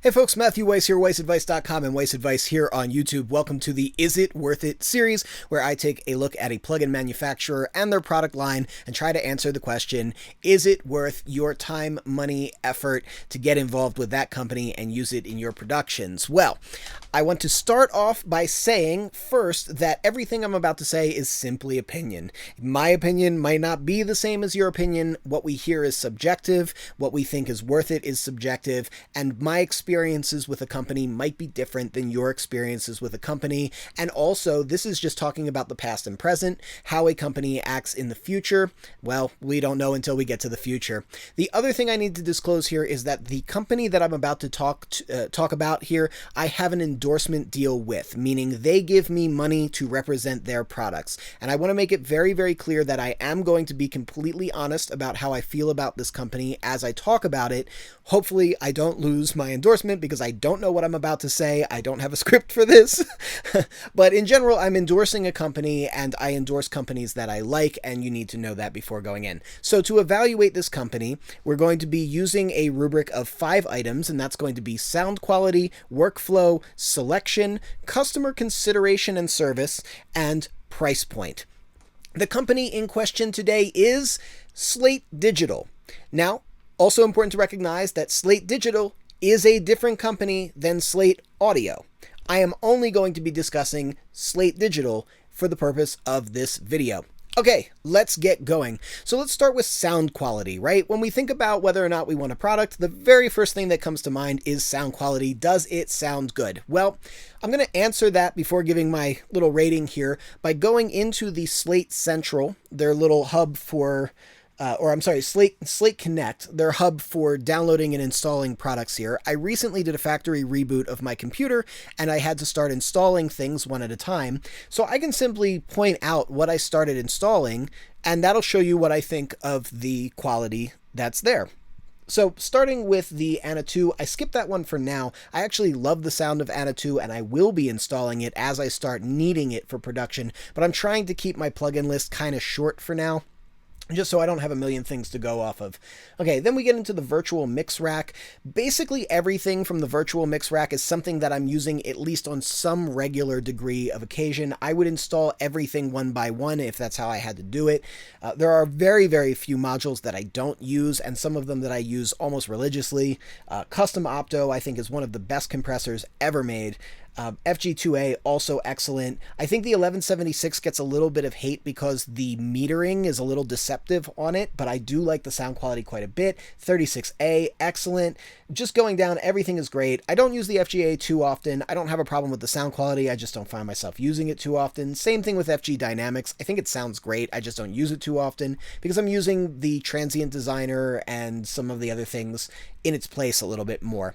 Hey folks, Matthew Weiss here, WeissAdvice.com and WeissAdvice here on YouTube. Welcome to the Is It Worth It series, where I take a look at a plugin manufacturer and their product line and try to answer the question, is it worth your time, money, effort to get involved with that company and use it in your productions? Well, I want to start off by saying first that everything I'm about to say is simply opinion. My opinion might not be the same as your opinion. What we hear is subjective. What we think is worth it is subjective. And my experiences with a company might be different than your experiences with a company. And also, this is just talking about the past and present. How a company acts in the future, well, we don't know until we get to the future. The other thing I need to disclose here is that the company that I'm about to talk about here, I have an endorsement deal with, meaning they give me money to represent their products. And I want to make it very, very clear that I am going to be completely honest about how I feel about this company as I talk about it. Hopefully, I don't lose my endorsement because I don't know what I'm about to say. I don't have a script for this. But in general, I'm endorsing a company and I endorse companies that I like, and you need to know that before going in. So to evaluate this company, we're going to be using a rubric of 5 items, and that's going to be sound quality, workflow, selection, customer consideration and service, and price point. The company in question today is Slate Digital. Now, also important to recognize that Slate Digital is a different company than Slate Audio. I am only going to be discussing Slate Digital for the purpose of this video. Okay, let's get going. So let's start with sound quality, right? When we think about whether or not we want a product, the very first thing that comes to mind is sound quality. Does it sound good? Well, I'm going to answer that before giving my little rating here by going into the Slate Central, their little hub for Slate Connect, their hub for downloading and installing products here. I recently did a factory reboot of my computer, and I had to start installing things one at a time. So I can simply point out what I started installing, and that'll show you what I think of the quality that's there. So starting with the Anna 2, I skipped that one for now. I actually love the sound of Anna 2, and I will be installing it as I start needing it for production, but I'm trying to keep my plugin list kind of short for now, just so I don't have a million things to go off of. Okay, then we get into the virtual mix rack. Basically everything from the virtual mix rack is something that I'm using at least on some regular degree of occasion. I would install everything one by one if that's how I had to do it. There are very, very few modules that I don't use, and some of them that I use almost religiously. Custom Opto, I think, is one of the best compressors ever made. FG2A, also excellent. I think the 1176 gets a little bit of hate because the metering is a little deceptive on it, but I do like the sound quality quite a bit. 36A, excellent. Just going down, everything is great. I don't use the FGA too often. I don't have a problem with the sound quality. I just don't find myself using it too often. Same thing with FG Dynamics. I think it sounds great. I just don't use it too often because I'm using the transient designer and some of the other things in its place a little bit more.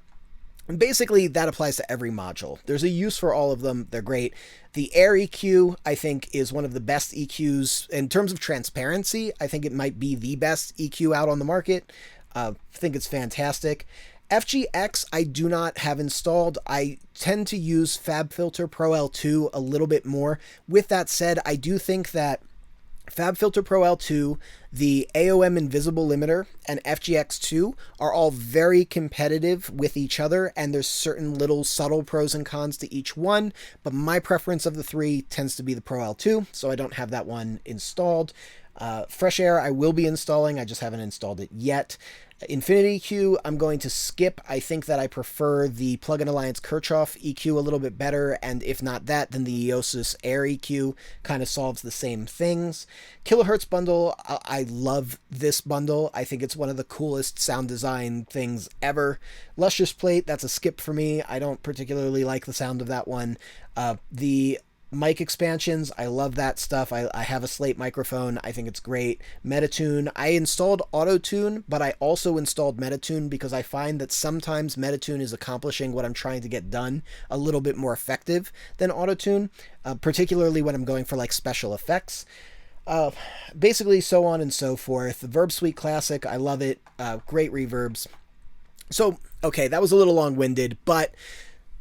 Basically, that applies to every module. There's a use for all of them. They're great. The Air EQ, I think, is one of the best EQs. In terms of transparency, I think it might be the best EQ out on the market. I think it's fantastic. FGX, I do not have installed. I tend to use FabFilter Pro L2 a little bit more. With that said, I do think that FabFilter Pro L2, the AOM Invisible Limiter, and FGX2 are all very competitive with each other, and there's certain little subtle pros and cons to each one, but my preference of the 3 tends to be the Pro L2, so I don't have that one installed. Fresh Air I will be installing, I just haven't installed it yet. Infinity EQ, I'm going to skip. I think that I prefer the Plugin Alliance Kirchhoff EQ a little bit better, and if not that, then the Iosis Air EQ kind of solves the same things. Kilohertz bundle, I love this bundle. I think it's one of the coolest sound design things ever. Luscious Plate, that's a skip for me. I don't particularly like the sound of that one. The mic expansions, I love that stuff. I have a Slate microphone. I think it's great. Metatune, I installed Autotune, but I also installed Metatune because I find that sometimes Metatune is accomplishing what I'm trying to get done a little bit more effective than Autotune, particularly when I'm going for like special effects. Basically so on and so forth. The Verb Suite Classic, I love it. Great reverbs. So, okay, that was a little long-winded, but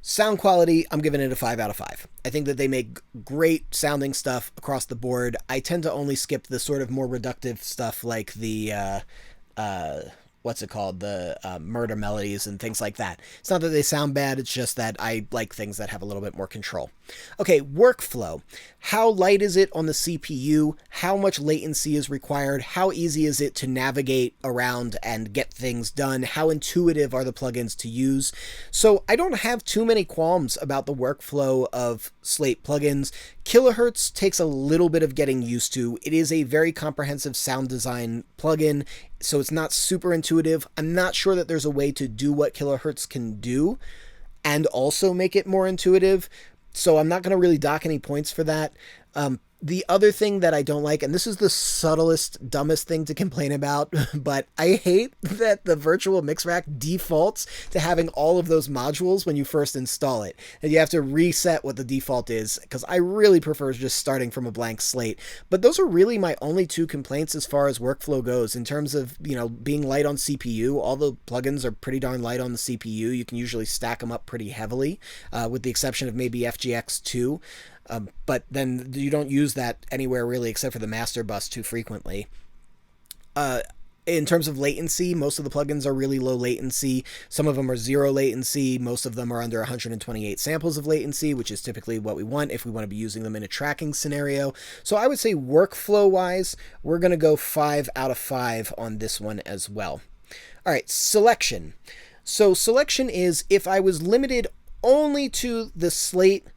sound quality, I'm giving it a 5 out of 5. I think that they make great sounding stuff across the board. I tend to only skip the sort of more reductive stuff like the what's it called, the murder melodies and things like that. It's not that they sound bad, it's just that I like things that have a little bit more control. Okay, workflow. How light is it on the CPU? How much latency is required? How easy is it to navigate around and get things done? How intuitive are the plugins to use? So I don't have too many qualms about the workflow of Slate plugins. Kilohertz takes a little bit of getting used to. It is a very comprehensive sound design plugin, so it's not super intuitive. I'm not sure that there's a way to do what Kilohertz can do and also make it more intuitive, so I'm not going to really dock any points for that. The other thing that I don't like, and this is the subtlest, dumbest thing to complain about, but I hate that the virtual mix rack defaults to having all of those modules when you first install it. And you have to reset what the default is, because I really prefer just starting from a blank slate. But those are really my only two complaints as far as workflow goes. In terms of, being light on CPU, all the plugins are pretty darn light on the CPU. You can usually stack them up pretty heavily, with the exception of maybe FGX2. But then you don't use that anywhere really except for the master bus too frequently. In terms of latency, most of the plugins are really low latency. Some of them are zero latency. Most of them are under 128 samples of latency, which is typically what we want if we want to be using them in a tracking scenario. So I would say workflow-wise, we're going to go 5 out of 5 on this one as well. All right, selection. So selection is if I was limited only to the Slate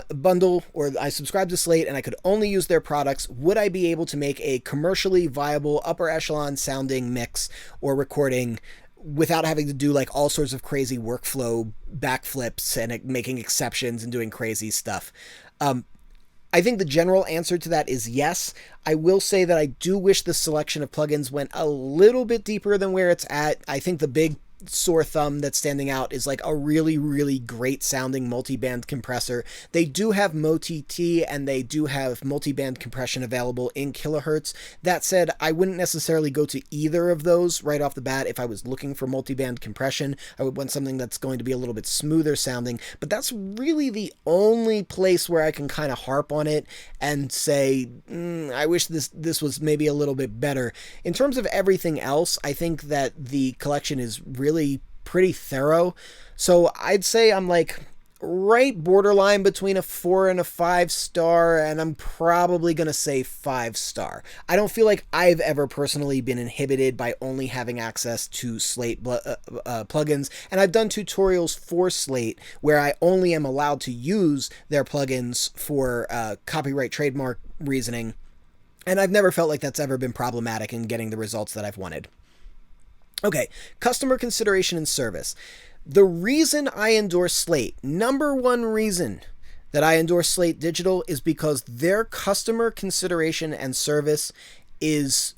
bundle, or I subscribe to Slate and I could only use their products, would I be able to make a commercially viable upper echelon sounding mix or recording without having to do like all sorts of crazy workflow backflips and making exceptions and doing crazy stuff? I think the general answer to that is yes. I will say that I do wish the selection of plugins went a little bit deeper than where it's at. I think the big sore thumb that's standing out is like a really, really great sounding multi-band compressor. They do have MoTT and they do have multi-band compression available in kilohertz. That said, I wouldn't necessarily go to either of those right off the bat. If I was looking for multi-band compression, I would want something that's going to be a little bit smoother sounding, but that's really the only place where I can kind of harp on it and say, I wish this was maybe a little bit better. In terms of everything else, I think that the collection is really pretty thorough. So I'd say I'm like right borderline between a 4 and a 5 star, and I'm probably going to say 5 star. I don't feel like I've ever personally been inhibited by only having access to Slate plugins, and I've done tutorials for Slate where I only am allowed to use their plugins for copyright trademark reasoning, and I've never felt like that's ever been problematic in getting the results that I've wanted. Okay, customer consideration and service. The reason I endorse Slate, number one reason that I endorse Slate Digital, is because their customer consideration and service is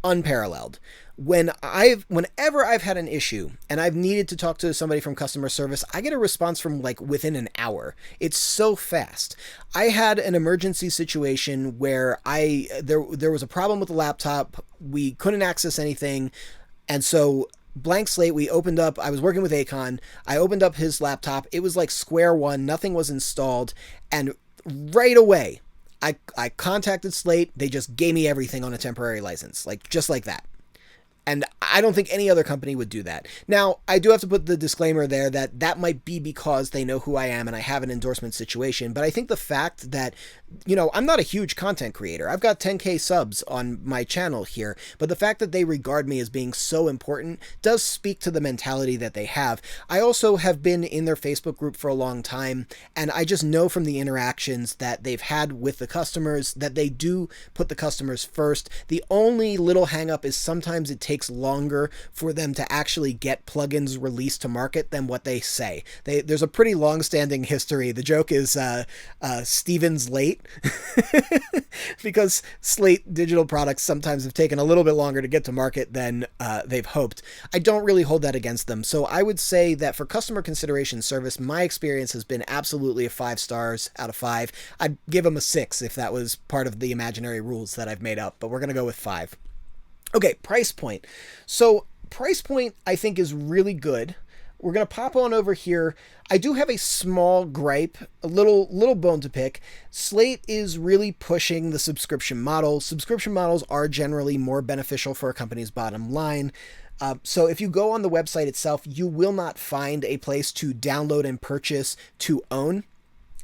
unparalleled. Whenever I've had an issue and I've needed to talk to somebody from customer service, I get a response from like within an hour. It's so fast. I had an emergency situation where there was a problem with the laptop. We couldn't access anything. And so blank slate, I was working with Akon. I opened up his laptop. It was like square one. Nothing was installed. And right away, I contacted Slate. They just gave me everything on a temporary license, just like that. And I don't think any other company would do that. Now, I do have to put the disclaimer there that might be because they know who I am and I have an endorsement situation. But I think the fact that, I'm not a huge content creator. I've got 10K subs on my channel here. But the fact that they regard me as being so important does speak to the mentality that they have. I also have been in their Facebook group for a long time. And I just know from the interactions that they've had with the customers that they do put the customers first. The only little hang up is sometimes it takes longer for them to actually get plugins released to market than what they say. There's a pretty long-standing history. The joke is Steven's late because Slate Digital products sometimes have taken a little bit longer to get to market than they've hoped. I don't really hold that against them. So I would say that for customer consideration service, my experience has been absolutely a 5 stars out of 5. I'd give them a 6 if that was part of the imaginary rules that I've made up, but we're going to go with 5. Okay, price point. So price point, I think, is really good. we're going to pop on over here. I do have a small gripe, a little bone to pick. Slate is really pushing the subscription model. Subscription models are generally more beneficial for a company's bottom line. So if you go on the website itself, you will not find a place to download and purchase to own.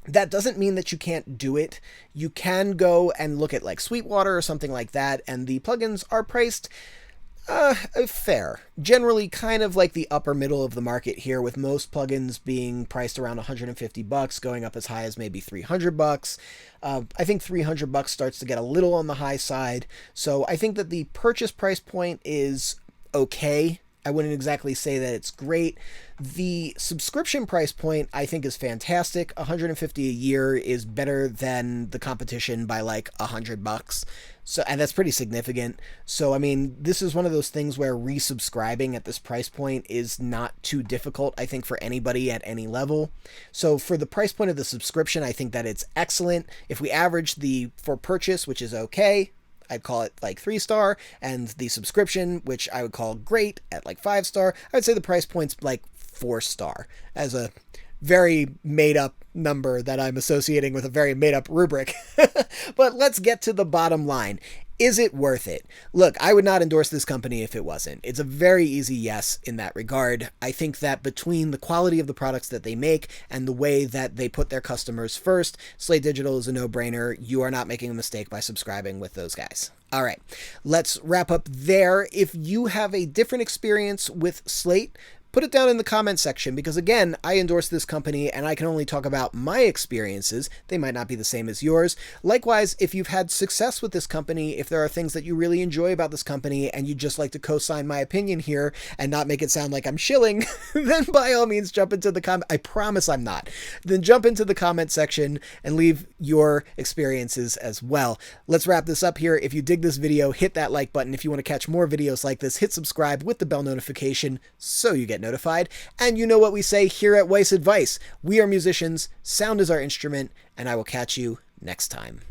That doesn't mean that you can't do it. You can go and look at like Sweetwater or something like that, and the plugins are priced fair. Generally kind of like the upper middle of the market here, with most plugins being priced around $150, going up as high as maybe $300. I think $300 starts to get a little on the high side. So I think that the purchase price point is okay. I wouldn't exactly say that it's great. The subscription price point I think is fantastic. $150 a year is better than the competition by like $100. So, and that's pretty significant. So, I mean, this is one of those things where resubscribing at this price point is not too difficult, I think, for anybody at any level. So for the price point of the subscription, I think that it's excellent. If we average the for purchase, which is okay, I'd call it like 3-star, and the subscription, which I would call great, at like 5-star, I would say the price point's like 4-star, as a very made-up number that I'm associating with a very made-up rubric. But let's get to the bottom line. Is it worth it? Look, I would not endorse this company if it wasn't. It's a very easy yes in that regard. I think that between the quality of the products that they make and the way that they put their customers first, Slate Digital is a no-brainer. You are not making a mistake by subscribing with those guys. All right, let's wrap up there. If you have a different experience with Slate, put it down in the comment section, because again, I endorse this company and I can only talk about my experiences. They might not be the same as yours. Likewise, if you've had success with this company, if there are things that you really enjoy about this company and you'd just like to co-sign my opinion here and not make it sound like I'm shilling, then by all means jump into the comment. I promise I'm not. Then jump into the comment section and leave your experiences as well. Let's wrap this up here. If you dig this video, hit that like button. If you want to catch more videos like this, hit subscribe with the bell notification so you get notified. And you know what we say here at WeissAdvice. We are musicians, sound is our instrument, and I will catch you next time.